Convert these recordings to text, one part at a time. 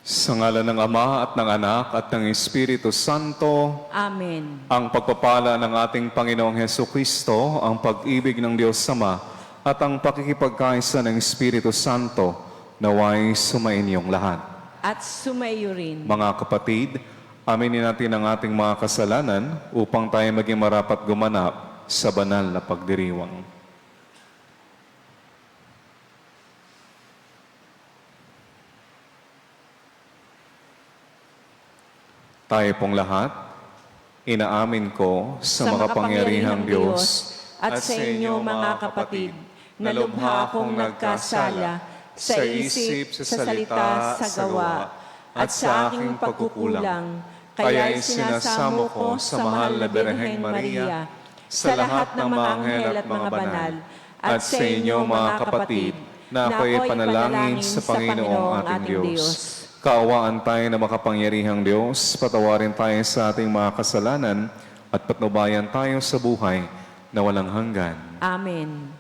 Sa ngalan ng Ama at ng Anak at ng Espiritu Santo, Amen. ang pagpapala ng ating Panginoong Hesukristo, ang pag-ibig ng Diyos Ama, at ang pakikipagkaisa ng Espiritu Santo, naway sumainyong lahat. At sumayo rin. Mga kapatid, aminin natin ang ating mga kasalanan upang tayo maging marapat gumanap sa banal na pagdiriwang. Tayo pong lahat, inaamin ko sa makapangyarihang Diyos at sa inyo mga kapatid, na lubha akong nagkasala sa isip, sa salita, sa gawa, at sa aking pagkukulang. Kaya sinasamo ko sa mahal na Birheng Maria, sa lahat ng mga anghel at mga banal, at sa inyo mga kapatid, na ako'y panalangin sa Panginoong ating Diyos. Kaawaan tayo na makapangyarihang Diyos, patawarin tayo sa ating mga kasalanan at patnubayan tayo sa buhay na walang hanggan. Amen.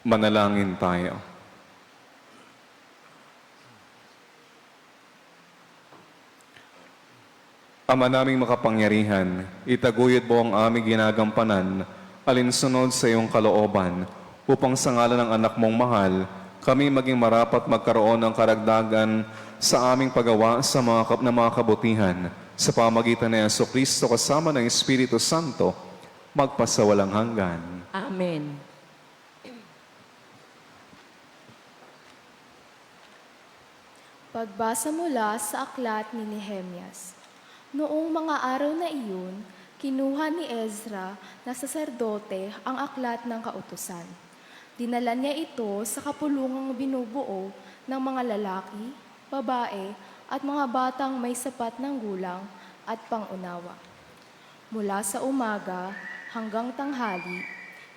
Manalangin tayo. Ama naming makapangyarihan, itaguyod mo ang aming ginagampanan, alinsunod sa iyong kalooban, upang sa ngalan ng anak mong mahal, kami maging marapat magkaroon ng karagdagan sa aming paggawa sa mga kabutihan, sa pamagitan ni Jesucristo kasama ng Espiritu Santo, magpasawalang hanggan. Amen. Pagbasa mula sa aklat ni Nehemias. Noong mga araw na iyon, kinuha ni Ezra na saserdote ang aklat ng kautusan. Dinala niya ito sa kapulungang binubuo ng mga lalaki, babae, at mga batang may sapat ng gulang at pangunawa. Mula sa umaga hanggang tanghali,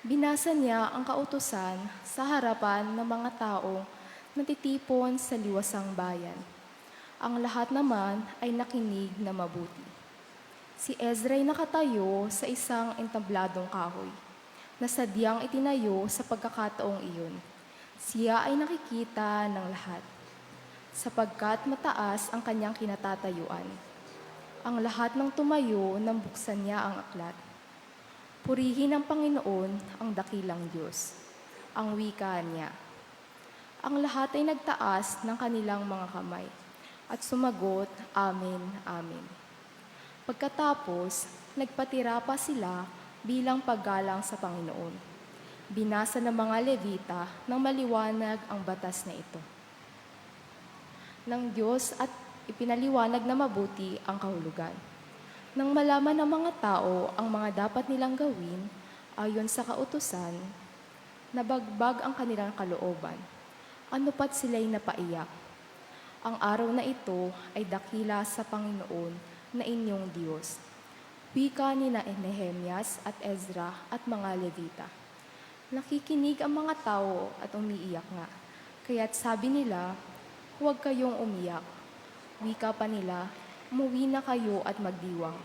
binasa niya ang kautusan sa harapan ng mga taong natitipon sa liwasang bayan. Ang lahat naman ay nakinig na mabuti. Si Ezra ay nakatayo sa isang entabladong kahoy, na sadyang itinayo sa pagkakataong iyon. Siya ay nakikita ng lahat, sapagkat mataas ang kanyang kinatatayuan. Ang lahat ng tumayo nang buksan niya ang aklat. Purihin ng Panginoon ang dakilang Diyos, ang wika niya. Ang lahat ay nagtaas ng kanilang mga kamay at sumagot, Amen, Amen. Pagkatapos, nagpatira pa sila bilang paggalang sa Panginoon. Binasa ng mga Levita ng maliwanag ang batas na ito ng Diyos at ipinaliwanag na mabuti ang kahulugan. Nang malaman ng mga tao ang mga dapat nilang gawin ayon sa kautusan, nabagbag ang kanilang kalooban. Ano pat sila'y napaiyak. Ang araw na ito ay dakila sa Panginoon na inyong Diyos. Wika ni Nehemias at Ezra at mga Levita. Nakikinig ang mga tao at umiiyak nga. Kaya't sabi nila, huwag kayong umiyak. Wika pa nila, umuwi na kayo at magdiwang.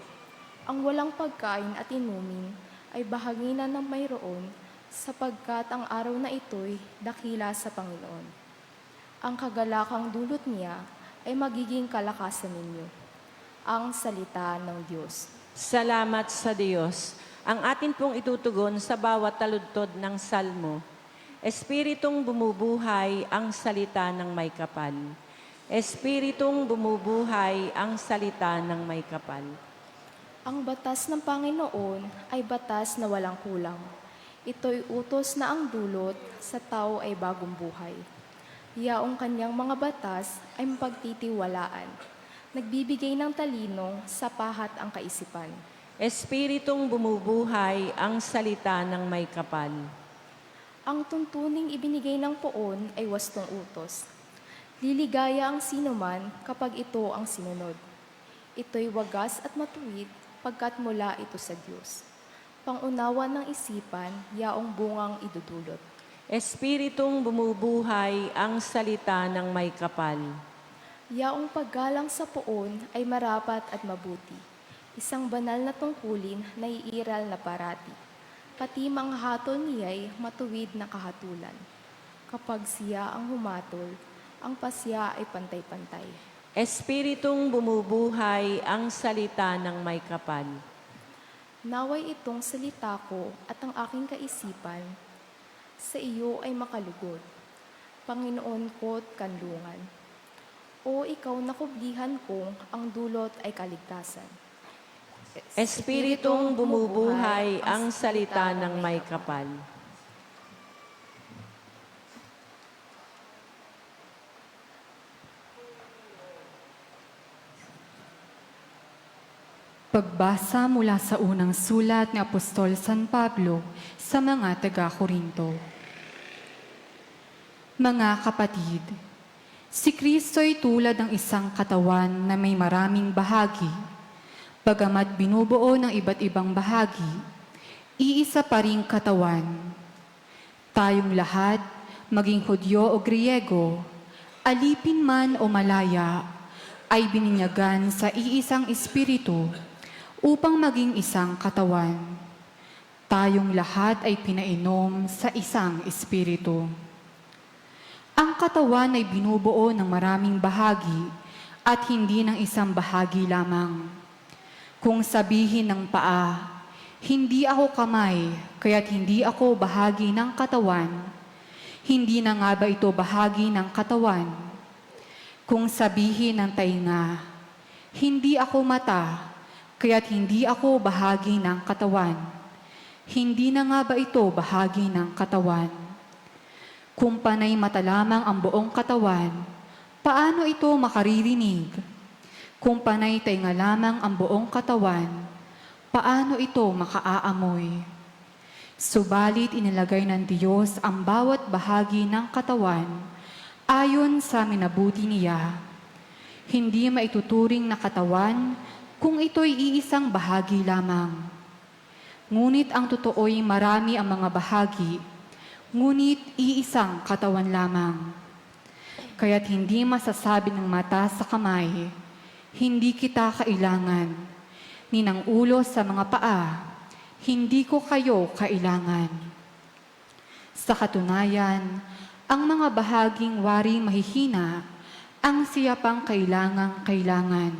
Ang walang pagkain at inumin ay bahagi na ng mayroon sapagkat ang araw na ito'y dakila sa Panginoon. Ang kagalakang dulot niya ay magiging kalakasan ninyo. Ang salita ng Diyos. Salamat sa Diyos. Ang atin pong itutugon sa bawat taludtod ng salmo. Espiritong bumubuhay ang salita ng may kapal. Espiritong bumubuhay ang salita ng may kapal. Ang batas ng Panginoon ay batas na walang kulang. Ito'y utos na ang dulot sa tao ay bagong buhay. Yaong kanyang mga batas ay mapagtitiwalaan. Nagbibigay ng talino sa pahat ang kaisipan. Espiritong bumubuhay ang salita ng may kapal. Ang tuntuning ibinigay ng poon ay wastong utos. Liligaya ang sinuman kapag ito ang sinunod. Ito'y wagas at matuwid pagkat mula ito sa Diyos. Pangunawa ng isipan, yaong bungang idudulot. Espiritong bumubuhay ang salita ng may kapal. Yaong paggalang sa poon ay marapat at mabuti. Isang banal na tungkulin na iiral na parati. Pati mga hatol niya'y matuwid na kahatulan. Kapag siya ang humatol, ang pasya ay pantay-pantay. Espiritong bumubuhay ang salita ng may kapal. Naway itong salita ko at ang aking kaisipan sa iyo ay makalugod. Panginoon ko't kanlungan. O ikaw na kublihan kong ang dulot ay kaligtasan. Espiritong bumubuhay ang salita ng may kapal. Pagbasa mula sa unang sulat ni Apostol San Pablo sa mga taga-Korinto. Mga kapatid, si Kristo'y tulad ng isang katawan na may maraming bahagi. Bagamat binubuo ng iba't ibang bahagi, iisa pa ring katawan. Tayong lahat, maging Hudyo o Griego, alipin man o malaya, ay bininyagan sa iisang espiritu upang maging isang katawan. tayong lahat ay pinainom sa isang espiritu. Ang katawan ay binubuo ng maraming bahagi at hindi ng isang bahagi lamang. Kung sabihin ng paa, hindi ako kamay, kaya't hindi ako bahagi ng katawan, hindi na nga ba ito bahagi ng katawan? Kung sabihin ng tainga, hindi ako mata, kaya't hindi ako bahagi ng katawan, hindi na nga ba ito bahagi ng katawan? Kung panay mata lamang ang buong katawan, paano ito makaririnig? Kung panay tainga lamang ang buong katawan, paano ito makaaamoy? Subalit inilagay ng Diyos ang bawat bahagi ng katawan ayon sa minabuti niya. Hindi maituturing na katawan kung ito'y iisang bahagi lamang. Ngunit ang totoo'y marami ang mga bahagi, ngunit iisang katawan lamang. Kaya't hindi masasabi ng mata sa kamay, hindi kita kailangan, ni ng ulo sa mga paa, hindi ko kayo kailangan. Sa katunayan, ang mga bahaging waring mahihina, ang siya pang kailangan.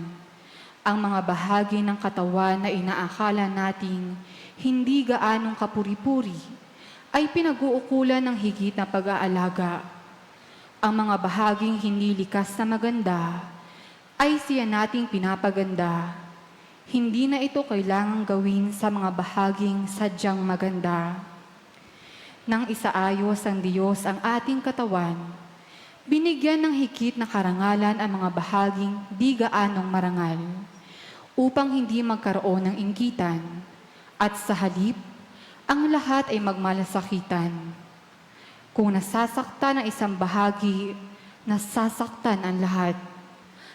Ang mga bahagi ng katawan na inaakala nating hindi gaanong kapuri-puri, ay pinag-uukulan ng higit na pag-aalaga. Ang mga bahaging hindi likas na maganda, ay siya nating pinapaganda. Hindi na ito kailangang gawin sa mga bahaging sadyang maganda. Nang isaayos ang Diyos ang ating katawan, binigyan ng higit na karangalan ang mga bahaging di gaanong marangal, upang hindi magkaroon ng inggitan, at sa halip, ang lahat ay magmalasakitan. Kung nasasaktan ang isang bahagi, nasasaktan ang lahat.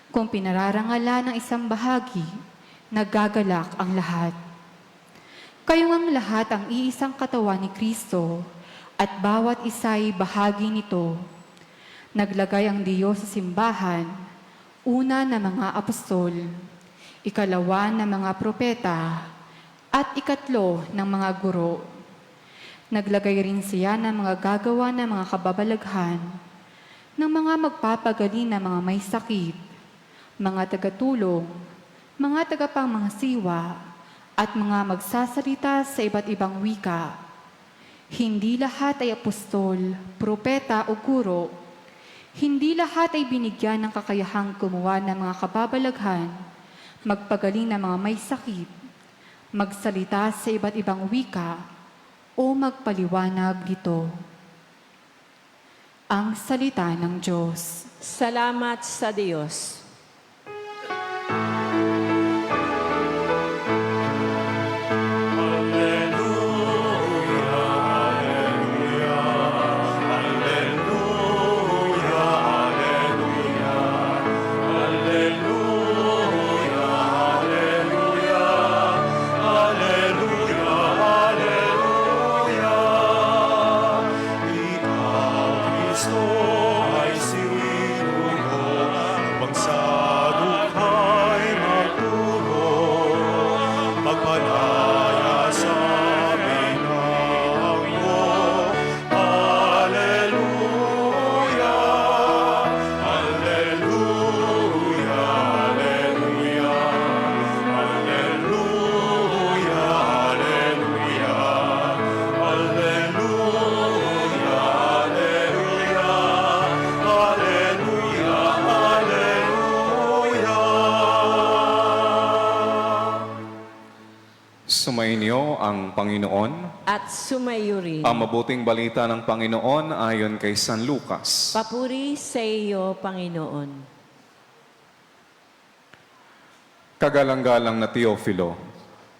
Kung pinararangalan ng isang bahagi, nagagalak ang lahat. Kayong ang lahat ang iisang katawan ni Kristo at bawat isa'y bahagi nito. Naglagay ang Diyos sa simbahan, una na mga apostol, ikalawa na mga propeta, at ikatlo ng mga guro. Naglagay rin siya ng mga gagawa ng mga kababalaghan, ng mga magpapagaling na mga may sakit, mga tagatulong, mga tagapangmangasiwa, at mga magsasalita sa iba't ibang wika. Hindi lahat ay apostol, propeta o guro. Hindi lahat ay binigyan ng kakayahang gumawa ng mga kababalaghan, magpagaling ng mga may sakit, magsalita sa iba't ibang wika, o magpaliwanag nito. Ang salita ng Diyos. Salamat sa Diyos. Sumainyo ang Panginoon. At sumayo rin. Ang mabuting balita ng Panginoon ayon kay San Lucas. Papuri sa iyo, Panginoon. Kagalang-galang na Teofilo,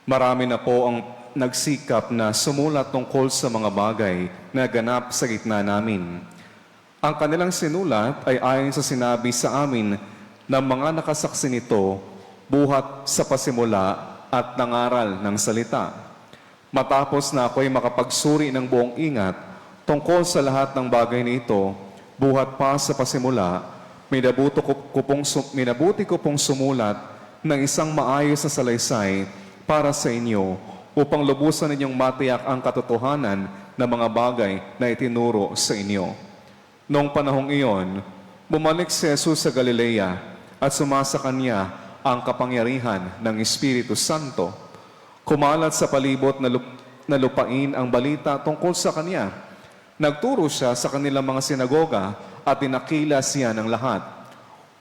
marami na po ang nagsikap na sumulat tungkol sa mga bagay na ganap sa gitna namin. Ang kanilang sinulat ay ayon sa sinabi sa amin ng mga nakasaksi nito buhat sa pasimula at nangaral ng salita. Matapos na ako'y makapagsuri ng buong ingat tungkol sa lahat ng bagay nito, buhat pa sa pasimula, minabuti ko pong sumulat ng isang maayos na salaysay para sa inyo upang lubusan ninyong matiyak ang katotohanan ng mga bagay na itinuro sa inyo. Noong panahong iyon, bumalik si Jesus sa Galilea at sumasa kanya ang kapangyarihan ng Espiritu Santo. Kumalat sa palibot na lupain ang balita tungkol sa kanya. Nagturo siya sa kanilang mga sinagoga at tinakila siya ng lahat.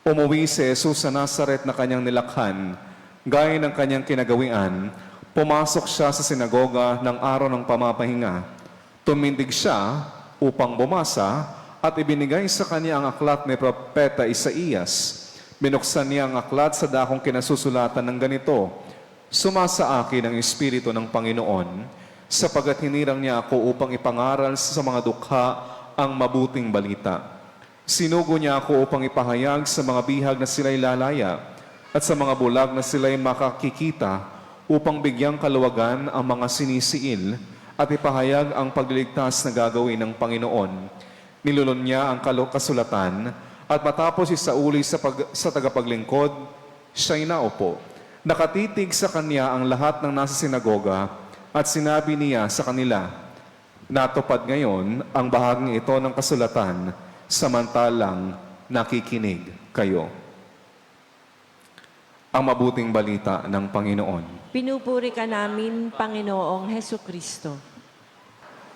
Umuwi si Jesus sa Nazaret na kanyang nilakhan, gaya ng kanyang kinagawian. Pumasok siya sa sinagoga ng araw ng pamapahinga. Tumindig siya upang bumasa at ibinigay sa kanya ang aklat ni Propeta Isaías. Binuksan niya ang aklat sa dakong kinasusulatan ng ganito, "Sumasa akin ang Espiritu ng Panginoon, sapagat hinirang niya ako upang ipangaral sa mga dukha ang mabuting balita. Sinugo niya ako upang ipahayag sa mga bihag na sila'y lalaya at sa mga bulag na sila'y makakikita, upang bigyang kaluwagan ang mga sinisiil at ipahayag ang pagliligtas na gagawin ng Panginoon." Nilulon niya ang kasulatan at matapos isauli sa tagapaglingkod, siya'y naupo. Nakatitig sa kanya ang lahat ng nasa sinagoga at sinabi niya sa kanila, "Natupad ngayon ang bahaging ito ng kasulatan samantalang nakikinig kayo." Ang mabuting balita ng Panginoon. Pinupuri ka namin, Panginoong Hesukristo.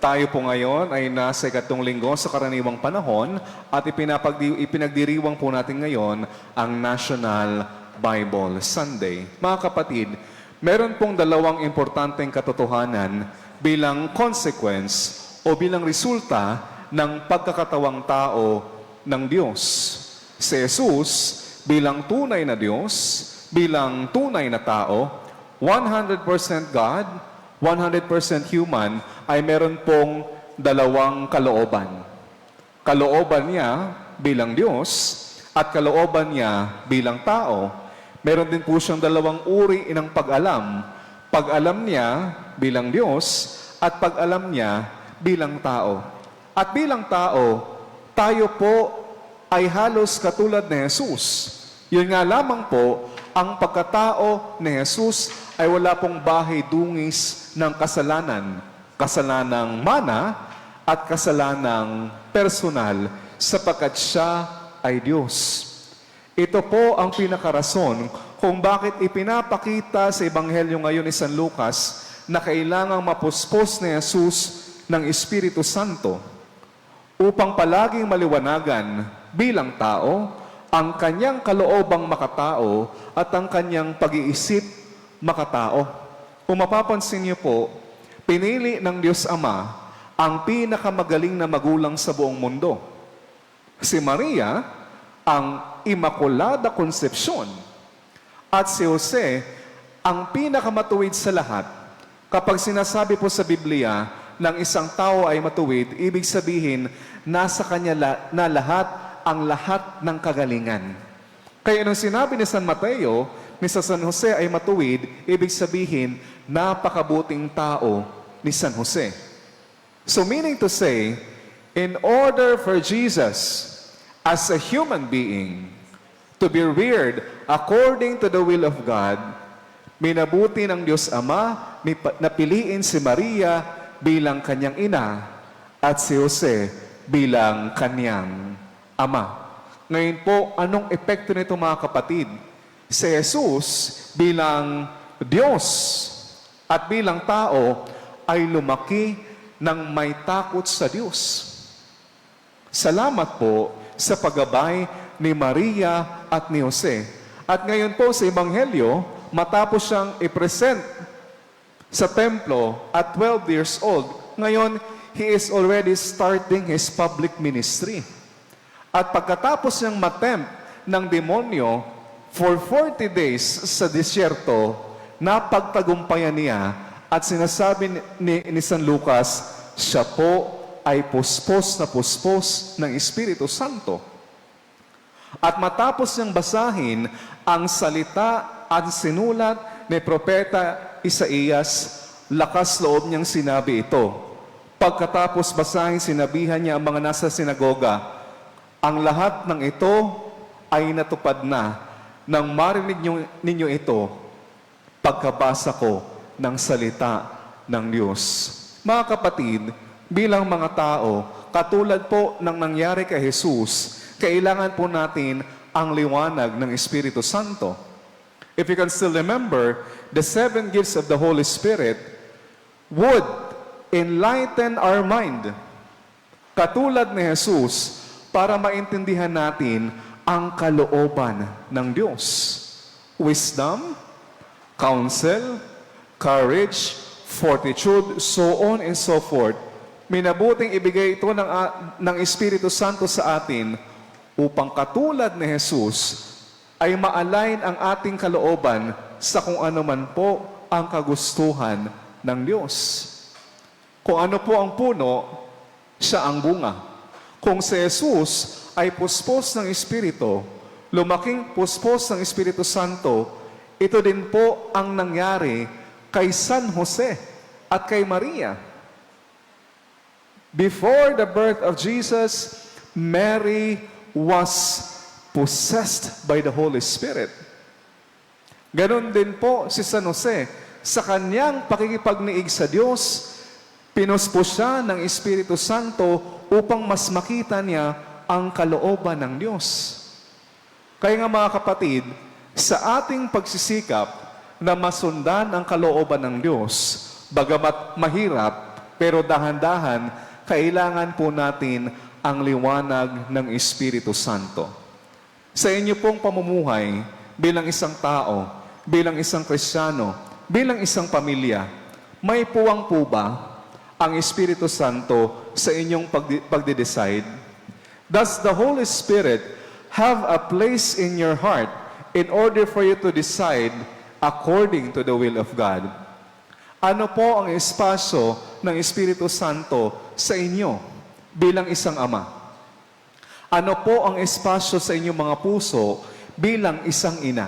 Tayo po ngayon ay nasa 3 linggo sa karaniwang panahon at ipinagdiriwang po natin ngayon ang National Bible Sunday. Mga kapatid, meron pong 2 importanteng katotohanan bilang consequence o bilang resulta ng pagkakatawang tao ng Diyos. Si Jesus bilang tunay na Diyos, bilang tunay na tao, 100% God, 100% human, ay meron pong 2 kalooban. Kalooban niya bilang Diyos at kalooban niya bilang tao. Meron din po siyang 2 uri ng pag-alam. Pag-alam niya bilang Diyos at pag-alam niya bilang tao. At bilang tao, tayo po ay halos katulad ni Jesus. Yun nga lamang po, ang pagkatao ni Jesus ay wala pong bahay dungis ng kasalanan. Kasalanang mana at kasalanang personal sapagkat siya ay Diyos. Ito po ang pinakarason kung bakit ipinapakita sa Ebanghelyo ngayon ni San Lucas na kailangang mapuspos ni Jesus ng Espiritu Santo upang palaging maliwanagan bilang tao ang kanyang kaloobang makatao at ang kanyang pag-iisip makatao. Kung mapapansin niyo po, pinili ng Diyos Ama ang pinakamagaling na magulang sa buong mundo. Si Maria, ang Immaculada Concepcion. At si Jose, ang pinakamatuwid sa lahat. Kapag sinasabi po sa Biblia ng isang tao ay matuwid, ibig sabihin, nasa kanya na ang lahat ng kagalingan. Kaya nung sinabi ni San Mateo, ni San Jose ay matuwid, ibig sabihin, napakabuting tao ni San Jose. So meaning to say, in order for Jesus as a human being to be reared according to the will of God, minabuti ng Diyos Ama na piliin si Maria bilang kanyang ina at si Jose bilang kanyang ama. Ngayon po, anong epekto nito mga kapatid? Si Jesus bilang Diyos at bilang tao ay lumaki ng may takot sa Diyos. Salamat po sa paggabay ni Maria at ni Jose. At ngayon po sa Ebanghelyo, matapos siyang i-present sa templo at 12 years old, ngayon, he is already starting his public ministry. At pagkatapos niyang matempt ng demonyo for 40 days sa disyerto, napagtagumpayan niya at sinasabi ni San Lucas, siya po ay puspos ng Espiritu Santo. At matapos niyang basahin ang salita at sinulat ni Propeta Isaías, lakas loob niyang sinabi ito. Pagkatapos basahin, sinabihan niya ang mga nasa sinagoga, ang lahat ng ito ay natupad na nang marinig ninyo ito pagkabasa ko ng salita ng Diyos. Mga kapatid, bilang mga tao, katulad po ng nangyari kay Jesus, kailangan po natin ang liwanag ng Espiritu Santo. If you can still remember, the 7 gifts of the Holy Spirit would enlighten our mind. Katulad ni Jesus, para maintindihan natin ang kalooban ng Diyos. Wisdom, counsel, courage, fortitude, so on and so forth. Minabuting ibigay ito ng Espiritu Santo sa atin upang katulad ni Jesus ay ma-align ang ating kalooban sa kung ano man po ang kagustuhan ng Diyos. Kung ano po ang puno, siya ang bunga. Kung si Jesus ay puspos ng Espiritu, lumaking puspos ng Espiritu Santo, ito din po ang nangyari kay San Jose at kay Maria. Before the birth of Jesus, Mary was possessed by the Holy Spirit. Ganon din po si San Jose. Sa kanyang pakikipagniig sa Diyos, pinuspos siya ng Espiritu Santo upang mas makita niya ang kalooban ng Diyos. Kaya nga mga kapatid, sa ating pagsisikap na masundan ang kalooban ng Diyos, bagamat mahirap, pero dahan-dahan, kailangan po natin ang liwanag ng Espiritu Santo. Sa inyo pong pamumuhay, bilang isang tao, bilang isang Kristiyano, bilang isang pamilya, may puwang po ba ang Espiritu Santo sa inyong pagde-decide? Does the Holy Spirit have a place in your heart in order for you to decide according to the will of God? Ano po ang espasyo ng Espiritu Santo sa inyo bilang isang ama? Ano po ang espasyo sa inyong mga puso bilang isang ina?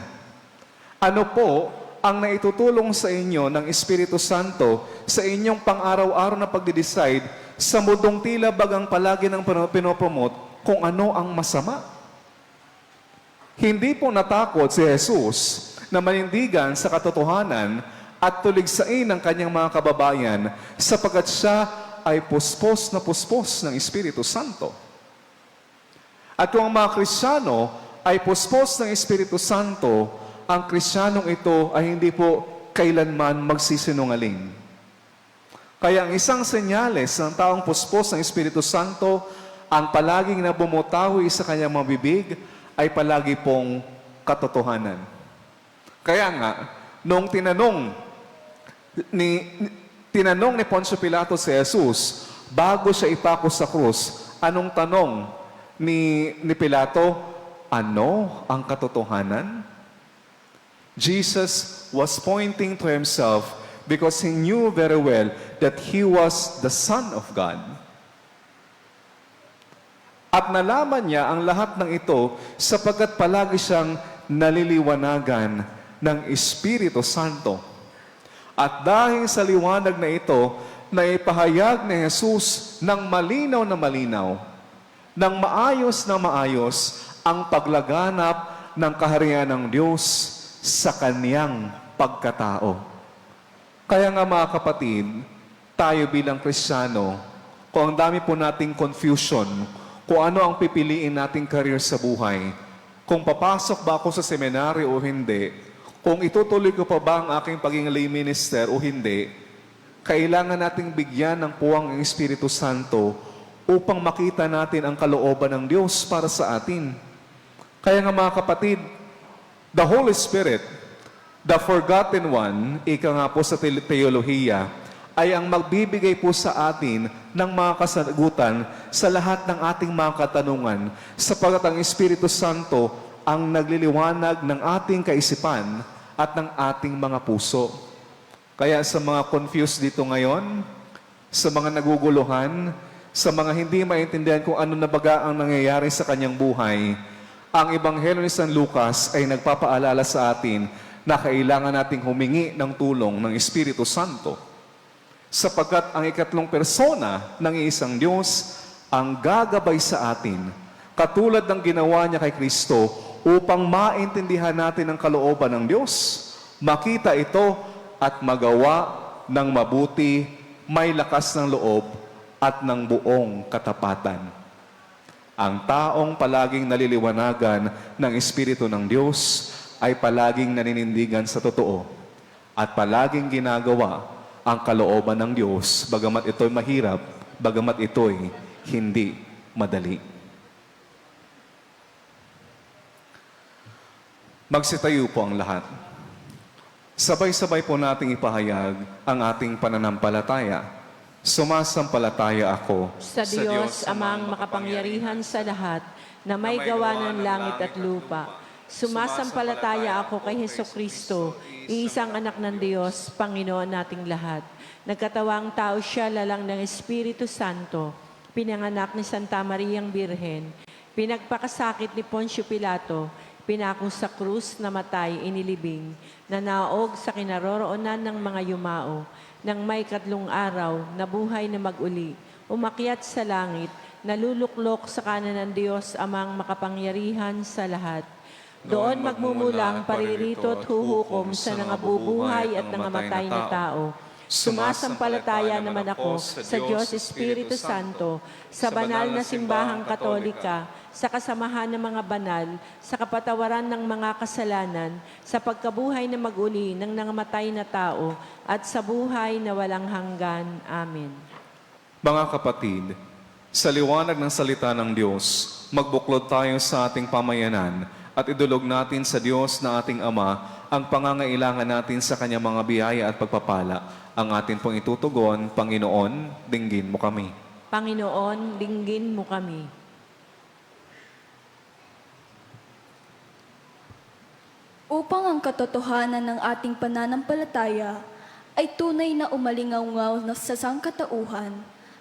Ano po ang naitutulong sa inyo ng Espiritu Santo sa inyong pang-araw-araw na pagde-decide sa mundong tila bagang palagi ng pinopromote kung ano ang masama? Hindi po natakot si Jesus na manindigan sa katotohanan at tuligsain ang kanyang mga kababayan sapagkat siya ay puspos ng Espiritu Santo. At kung ang mga Kristiyano ay puspos ng Espiritu Santo, ang Kristiyanong ito ay hindi po kailanman magsisinungaling. Kaya ang isang senyales ng taong puspos ng Espiritu Santo, ang palaging nabumutawi sa kanyang mga bibig, ay palagi pong katotohanan. Kaya nga, nung tinanong ni Poncio Pilato si Jesus, bago siya ipako sa krus, anong tanong ni Pilato? Ano ang katotohanan? Jesus was pointing to himself because he knew very well that he was the Son of God. At nalaman niya ang lahat ng ito sapagkat palagi siyang naliliwanagan ng Espiritu Santo. At dahil sa liwanag na ito, naipahayag ni Jesus ng malinaw na malinaw, ng maayos na maayos, ang paglaganap ng kaharian ng Diyos sa kaniyang pagkatao. Kaya nga mga kapatid, tayo bilang Kristiyano, kung ang dami po nating confusion, kung ano ang pipiliin nating career sa buhay, kung papasok ba ako sa seminaryo o hindi, kung itutuloy ko pa ba ang aking pagiging lay minister o hindi, kailangan nating bigyan ng puwang ng Espiritu Santo upang makita natin ang kalooban ng Diyos para sa atin. Kaya nga mga kapatid, the Holy Spirit, the forgotten one, ika nga po sa teolohiya, ay ang magbibigay po sa atin ng mga kasagutan sa lahat ng ating mga katanungan, sapagkat ang Espiritu Santo ang nagliliwanag ng ating kaisipan at ng ating mga puso. Kaya sa mga confused dito ngayon, sa mga naguguluhan, sa mga hindi maintindihan kung ano na baga ang nangyayari sa kanyang buhay, ang Ebanghelyo ni San Lucas ay nagpapaalala sa atin na kailangan nating humingi ng tulong ng Espiritu Santo. Sapagkat ang ikatlong persona ng isang Diyos ang gagabay sa atin, katulad ng ginawa niya kay Kristo upang maintindihan natin ang kalooban ng Diyos. Makita ito at magawa ng mabuti, may lakas ng loob at ng buong katapatan. Ang taong palaging naliliwanagan ng Espiritu ng Diyos ay palaging naninindigan sa totoo at palaging ginagawa ang kalooban ng Diyos, bagamat ito'y mahirap, bagamat ito'y hindi madali. Magsitayo po ang lahat. Sabay-sabay po nating ipahayag ang ating pananampalataya. Sumasampalataya ako Sa Diyos, amang makapangyarihan sa lahat, na may gawa ng langit at lupa. Sumasampalataya ako kay Hesukristo, iisang anak ng Diyos, Panginoon nating lahat. Nagkatawang tao siya, lalang ng Espiritu Santo, pinanganak ni Santa Mariang Birhen, pinagpakasakit ni Poncio Pilato, pinako sa krus, namatay, inilibing, nanaog sa kinaroroonan ng mga yumao, nang may 3 araw, nabuhay na mag-uli, umakyat sa langit, naluluklok sa kanan ng Diyos, amang makapangyarihan sa lahat. Doon magmumula ang paririto at huhukom sa nangabubuhay at nangamatay na tao. Sumasampalataya naman ako sa Diyos Espiritu Santo, sa banal na simbahang katolika, sa kasamahan ng mga banal, sa kapatawaran ng mga kasalanan, sa pagkabuhay na mag-uli ng nangamatay na tao, at sa buhay na walang hanggan. Amen. Mga kapatid, sa liwanag ng salita ng Diyos, magbuklod tayo sa ating pamayanan at idulog natin sa Diyos na ating Ama ang pangangailangan natin sa Kanyang mga biyaya at pagpapala. Ang atin pong itutugon, Panginoon, dinggin mo kami. Panginoon, dinggin mo kami. Upang ang katotohanan ng ating pananampalataya ay tunay na umalingaw sa sangkatauhan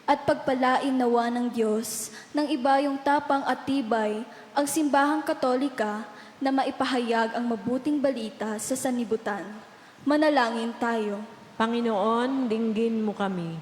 at pagpalain nawa ng Diyos ng ibayong tapang at tibay ang simbahang katolika na maipahayag ang mabuting balita sa sanlibutan. Manalangin tayo. Panginoon, dinggin mo kami.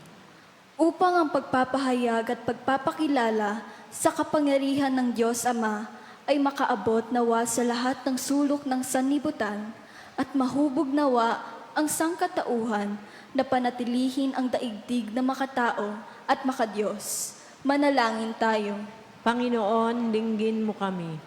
Upang ang pagpapahayag at pagpapakilala sa kapangyarihan ng Diyos Ama ay makaabot nawa sa lahat ng sulok ng sanlibutan at mahubog nawa ang sangkatauhan na panatilihin ang daigdig na makatao at makadiyos. Manalangin tayo. Panginoon, dinggin mo kami.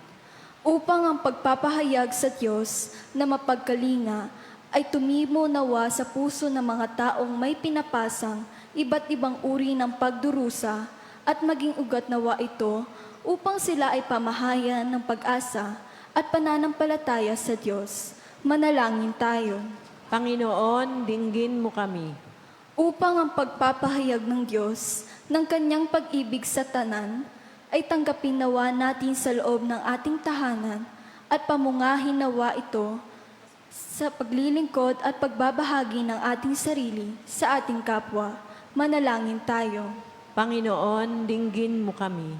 Upang ang pagpapahayag sa Diyos na mapagkalinga ay tumimo nawa sa puso ng mga taong may pinapasang iba't ibang uri ng pagdurusa at maging ugat nawa ito upang sila ay pamahayan ng pag-asa at pananampalataya sa Diyos. Manalangin tayo. Panginoon, dinggin mo kami. Upang ang pagpapahayag ng Diyos ng kanyang pag-ibig sa tanan ay tanggapin nawa natin sa loob ng ating tahanan at pamungahin nawa ito sa paglilingkod at pagbabahagi ng ating sarili sa ating kapwa. Manalangin tayo. Panginoon, dinggin mo kami.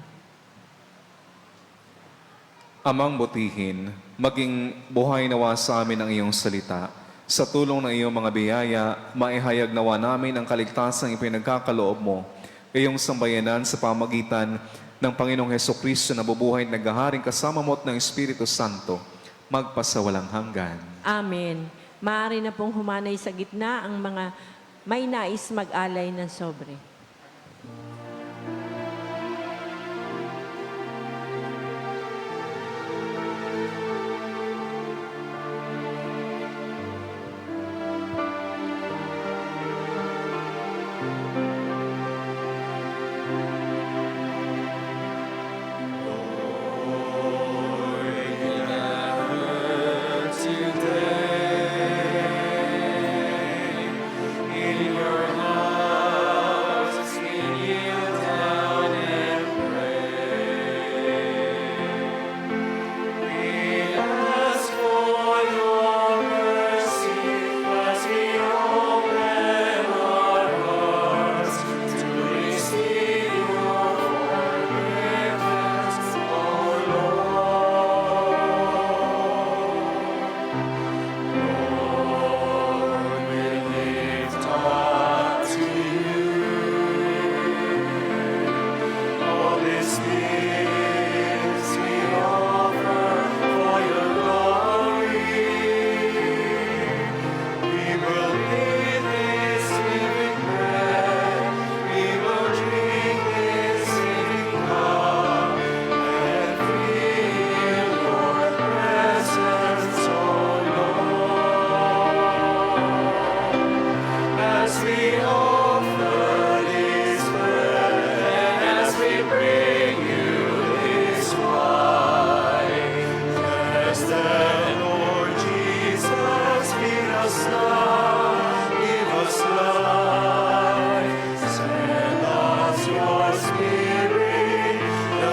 Amang butihin, maging buhay nawa sa amin ang iyong salita. Sa tulong ng iyong mga biyaya, maihayag nawa namin ang kaligtasang ipinagkakaloob mo, iyong sambayanan sa pamagitan ng Panginoong Hesukristo na bubuhay at naghaharing kasama mo at ng Espiritu Santo, magpasawalang hanggan. Amen. Maaari na pong humanay sa gitna ang mga may nais mag-alay ng sobre.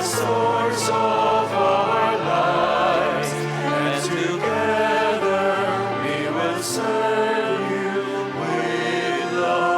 source of our lives, and together we will serve you with love.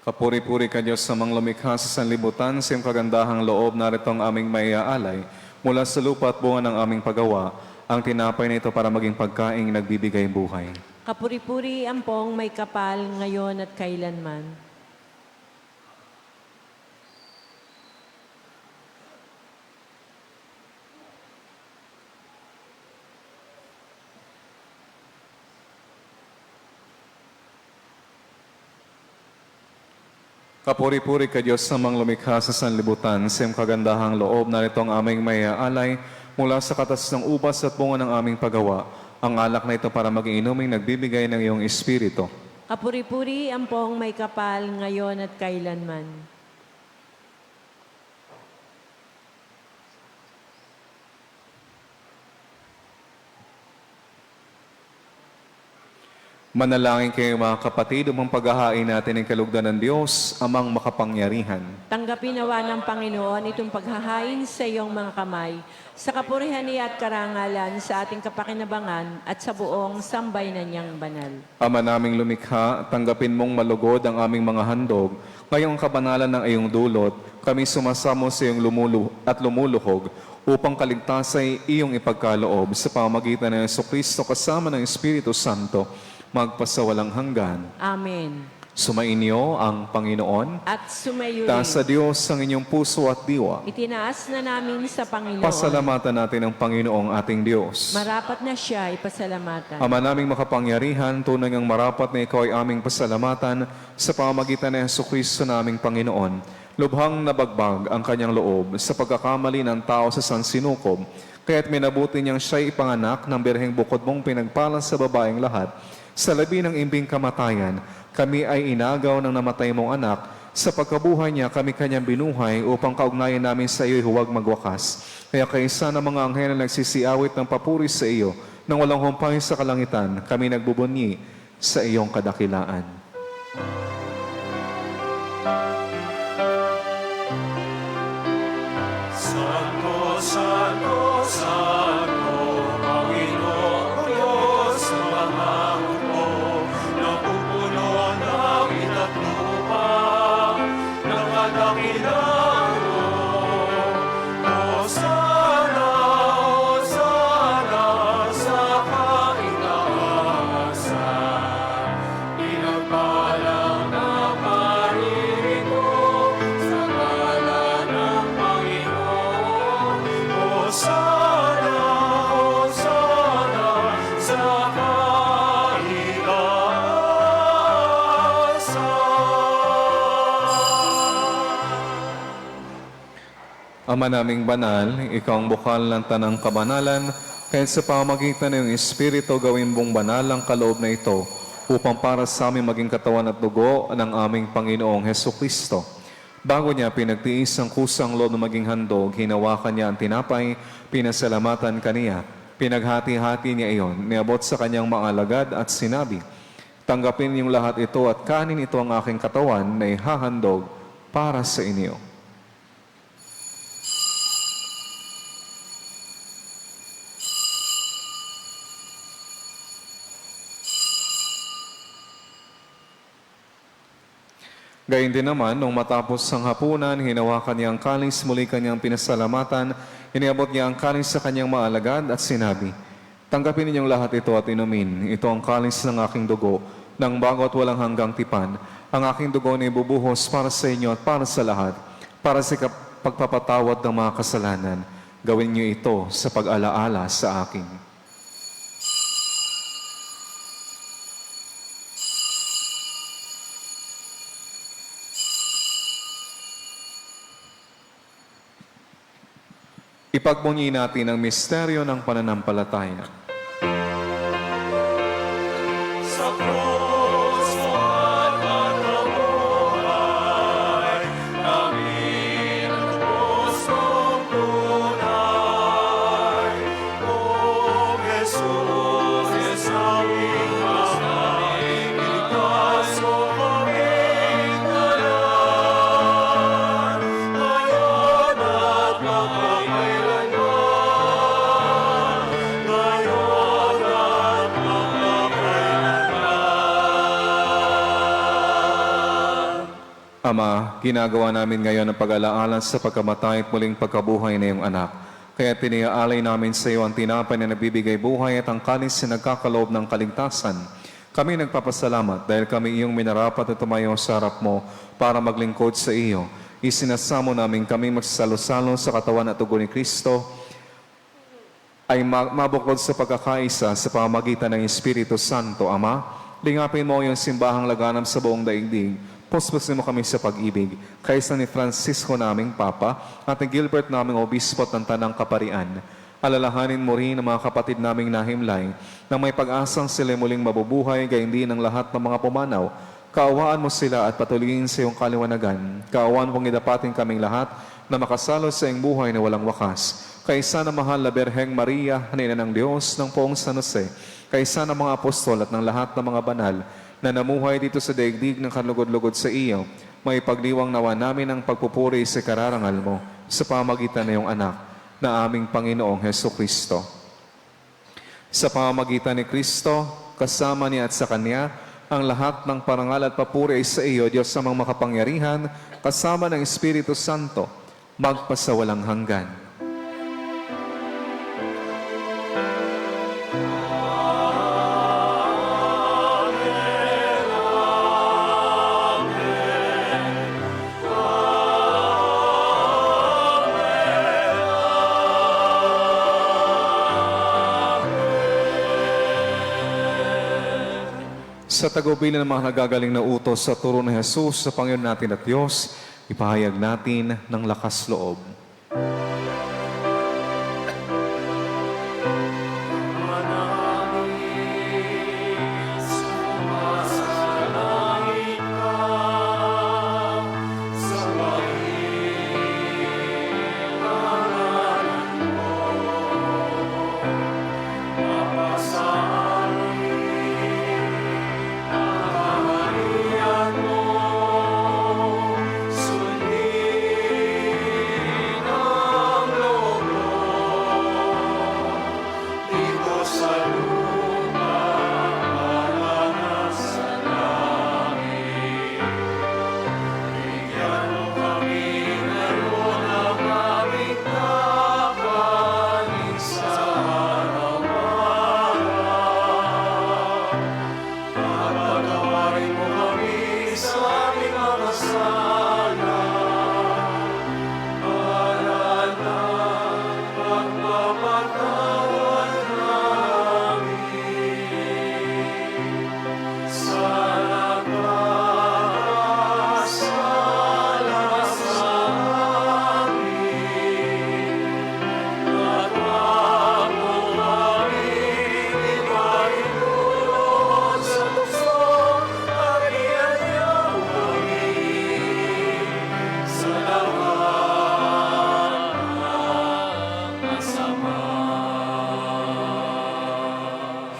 Kapuri-puri ka Diyos sa mga lumikha sa sanlibutan, sa iyong kagandahang loob, narito ang aming maiaalay. Mula sa lupa at bunga ng aming paggawa, ang tinapay na ito para maging pagkaing nagbibigay buhay. Kapuri-puri ang pong may kapal ngayon at kailanman. Kapuri-puri ka Diyos sa mga lumikha sa sanlibutan, sa iyong kagandahang loob, narito ang aming maiaalay. Mula sa katas ng ubas at bunga ng aming paggawa, ang alak na ito para maging inuming nagbibigay ng iyong Espiritu. Kapuri-puri ang pong may kapal ngayon at kailanman. Manalangin kayo mga kapatid, upang paghahain natin ang kalugdan ng Diyos, amang makapangyarihan. Tanggapin nawa ng Panginoon itong paghahain sa iyong mga kamay, sa kapurihan niya at karangalan sa ating kapakinabangan at sa buong sambayanan niyang banal. Ama naming lumikha, tanggapin mong malugod ang aming mga handog. Ngayong kabanalan ng iyong dulot, kami sumasamo sa iyong lumuluhog upang kaligtasay iyong ipagkaloob sa pamamagitan ng Jesucristo kasama ng Espiritu Santo, magpasawalang hanggan. Amen. Sumainyo ang Panginoon. At sumayo Taas sa rin. Diyos ang inyong puso at diwa. Itinaas na namin sa Panginoon. Pasalamatan natin ang Panginoong ating Diyos. Marapat na siya ipasalamatan. Ama naming makapangyarihan, tunay ngang marapat na ikaw ay aming pasalamatan sa pamamagitan ng Jesucristo na aming Panginoon. Lubhang nabagbag ang kanyang loob sa pagkakamali ng tao sa sansinukob, kaya't minabuti niyang siya'y ipanganak ng birheng bukod mong pinagpala sa babaeng lahat. Sa labi ng imbing kamatayan, kami ay inagaw ng namatay mong anak. Sa pagkabuhay niya, kami kanyang binuhay upang kaugnayan namin sa iyo huwag magwakas. Kaya kaysa ng mga anghel na nagsisiawit ng papuri sa iyo, nang walang humpay sa kalangitan, kami nagbubunyi sa iyong kadakilaan. Santo, Santo, Santo, Panginoong Diyos ng mga hukbo, napupuno ang langit at lupa ng kadakilaan mo. Hosana, Hosana sa kaitaasan, pinagpalang na paririto sa ngalan ng Panginoon. Hosana, Hosana sa kaitaasan. Ama naming banal, ikaw ang bukal ng tanang kabanalan, kaya sa pamagitan ng iyong Espiritu gawin mong banal ang kaloob na ito, upang para sa amin maging katawan at dugo ng aming Panginoong Hesukristo. Bago niya pinagtiis ang kusang loob na maging handog, hinawakan niya ang tinapay, pinasalamatan kaniya, pinaghati-hati niya iyon, niabot sa kanyang mga alagad at sinabi, tanggapin niyong lahat ito at kanin ito ang aking katawan na ihahandog para sa inyo. Gayun din naman, nung matapos ang hapunan, hinawakan niya ang kalis, muli kanyang pinasalamatan, iniabot niya ang kalis sa kanyang maalagad at sinabi, tanggapin ninyong lahat ito at inumin. Ito ang kalis ng aking dugo, ng bago at walang hanggang tipan. Ang aking dugo na ibubuhos para sa inyo at para sa lahat, para sa pagpapatawad ng mga kasalanan. Gawin niyo ito sa pag-alaala sa akin. Ipagpunyi natin ang misteryo ng pananampalataya. Sa krus mo at nabuhay, namin ang lubos mong tunay. O Jesus, yes, namin Ama, ginagawa namin ngayon ang pag-alaalan sa pagkamatay at muling pagkabuhay na iyong anak. Kaya tiniaalay namin sa iyo ang tinapay na nagbibigay buhay at ang kalis na nagkakaloob ng kaligtasan. Kami nagpapasalamat dahil kami iyong minarapat na tumayo sa harap mo para maglingkod sa iyo. Isinasamo namin kami magsasalo-salo sa katawan at dugo ni Kristo ay mabukod sa pagkakaisa sa pamamagitan ng Espiritu Santo. Ama, lingapin mo yung simbahang laganap sa buong daigdig. Puspusin mo kami sa pag-ibig, kaysa ni Francisco naming Papa at ni Gilbert naming Obispo at ng Tanang Kaparian. Alalahanin mo rin ang mga kapatid naming nahimlay na may pag-asang sila muling mabubuhay, gayon din ng lahat ng mga pumanaw. Kaawaan mo sila at patuloyin sa iyong kaliwanagan. Kaawaan mong idapatin kaming lahat na makasalo sa iyong buhay na walang wakas. Kaysa na mahal na Berheng Maria, Ina ng Diyos, ng Poong San Jose, kaysa ng mga apostol at ng lahat ng mga banal na namuhay dito sa daigdig ng kanlugod-lugod sa iyo, may pagliwang nawa namin ang pagpupuri sa kararangal mo sa pamagitan ng iyong anak na aming Panginoong Heso Kristo. Sa pamamagitan ni Kristo, kasama niya at sa Kanya, ang lahat ng parangal at papuri ay sa iyo, Diyos amang makapangyarihan, kasama ng Espiritu Santo, magpasawalang hanggan. Sa tagubilin ng mga nagagaling na utos sa turo ni Jesus sa Panginoon natin at Diyos, ipahayag natin ng lakas loob.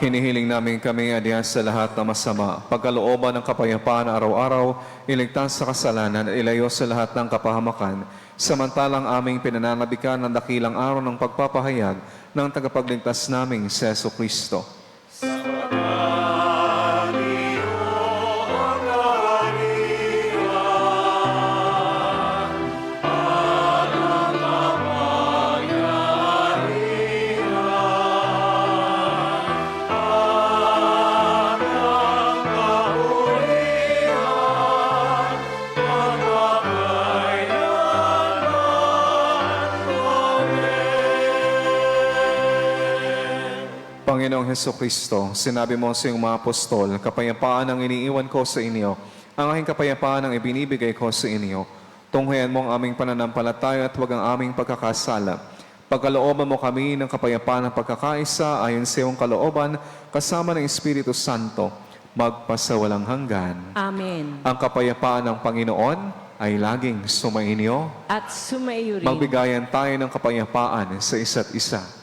Hinihiling namin kami adyan sa lahat na masama, pagkalooban ng kapayapaan araw-araw, iligtas sa kasalanan at ilayo sa lahat ng kapahamakan, samantalang aming pinananabikan ng dakilang araw ng pagpapahayag ng tagapagligtas naming si Jesu Kristo. Panginoong Heso Kristo, sinabi mo sa iyong mga apostol, kapayapaan ang iniiwan ko sa inyo, ang aking kapayapaan ang ibinibigay ko sa inyo. Tunghayan mo ang aming pananampalataya at huwag ang aming pagkakasala. Pagkalooban mo kami ng kapayapaan ng pagkakaisa ayon sa iyong kalooban, kasama ng Espiritu Santo, magpasawalang hanggan. Amen. Ang kapayapaan ng Panginoon ay laging sumainyo. At sumaiyo rin. Magbigayan tayo ng kapayapaan sa isa't isa.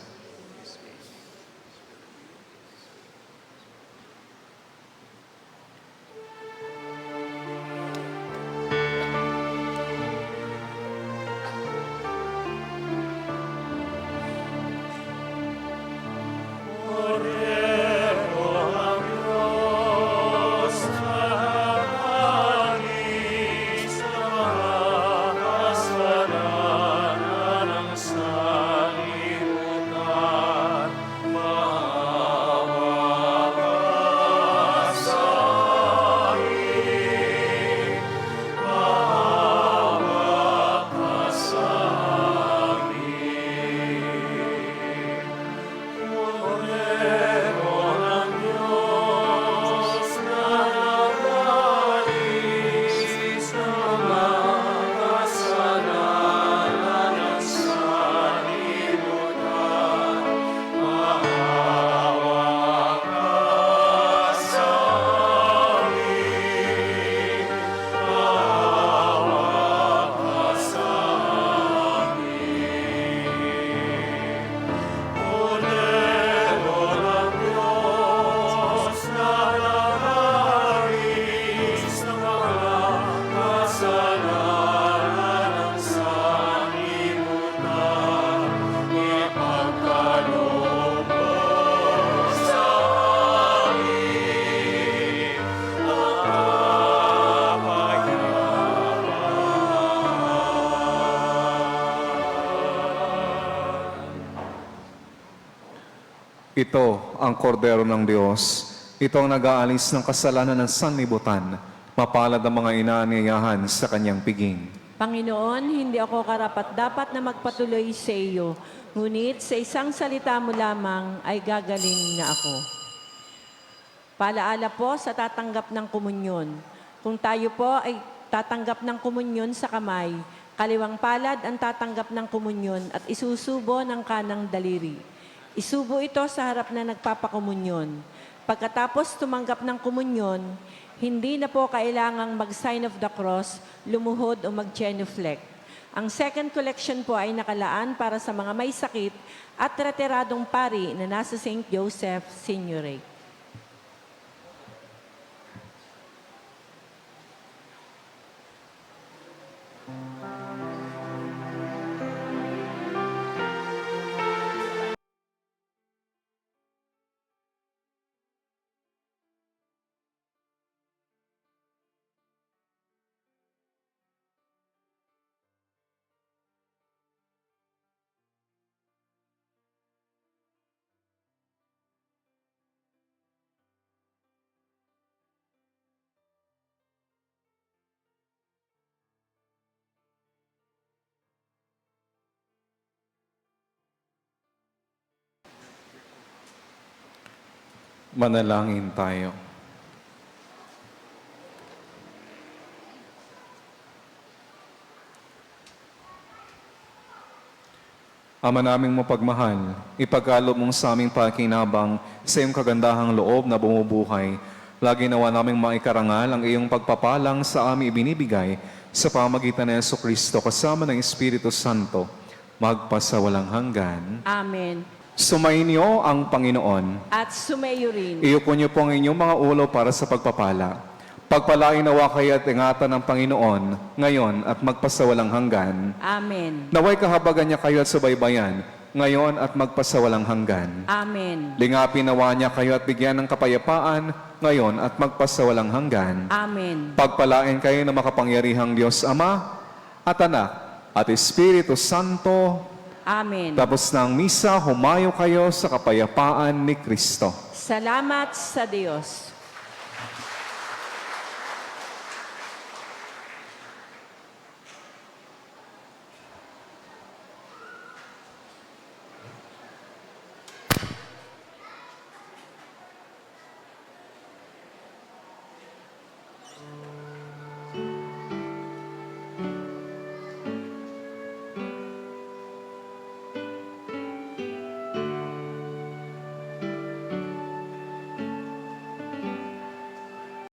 Ito ang kordero ng Diyos. Ito ang nag-aalis ng kasalanan ng sanlibutan. Mapalad ang mga inaanyayahan sa kanyang piging. Panginoon, hindi ako karapat-dapat na magpatuloy sa iyo, ngunit sa isang salita mo lamang ay gagaling na ako. Paalaala po sa tatanggap ng komunyon. Kung tayo po ay tatanggap ng komunyon sa kamay, kaliwang palad ang tatanggap ng komunyon at isusubo ng kanang daliri. Isubo ito sa harap na nagpapakomunyon. Pagkatapos tumanggap ng komunyon, hindi na po kailangang mag-sign of the cross, lumuhod o mag-genuflect. Ang second collection po ay nakalaan para sa mga may sakit at retiradong pari na nasa St. Joseph Signoret. Manalangin tayo. Ama naming mapagmahal, ipagkaloob mong sa aming pakinabang sa iyong kagandahang loob na bumubuhay. Lagi nawa naming maikarangal ang iyong pagpapalang sa aming ibinibigay sa pamagitan ng Jesucristo kasama ng Espiritu Santo, magpasawalang hanggan. Amen. Sumainyo ang Panginoon. At sumayo rin. Iyuko niyo po ang inyong mga ulo para sa pagpapala. Pagpalain nawa kayo at ingatan ng Panginoon ngayon at magpasawalang hanggan. Amen. Naway kahabagan niya kayo at subaybayan ngayon at magpasawalang hanggan. Amen. Lingapin nawa niya kayo at bigyan ng kapayapaan ngayon at magpasawalang hanggan. Amen. Pagpalain kayo ng makapangyarihang Diyos Ama at Anak at Espiritu Santo. Amen. Tapos ng misa, humayo kayo sa kapayapaan ni Kristo. Salamat sa Diyos.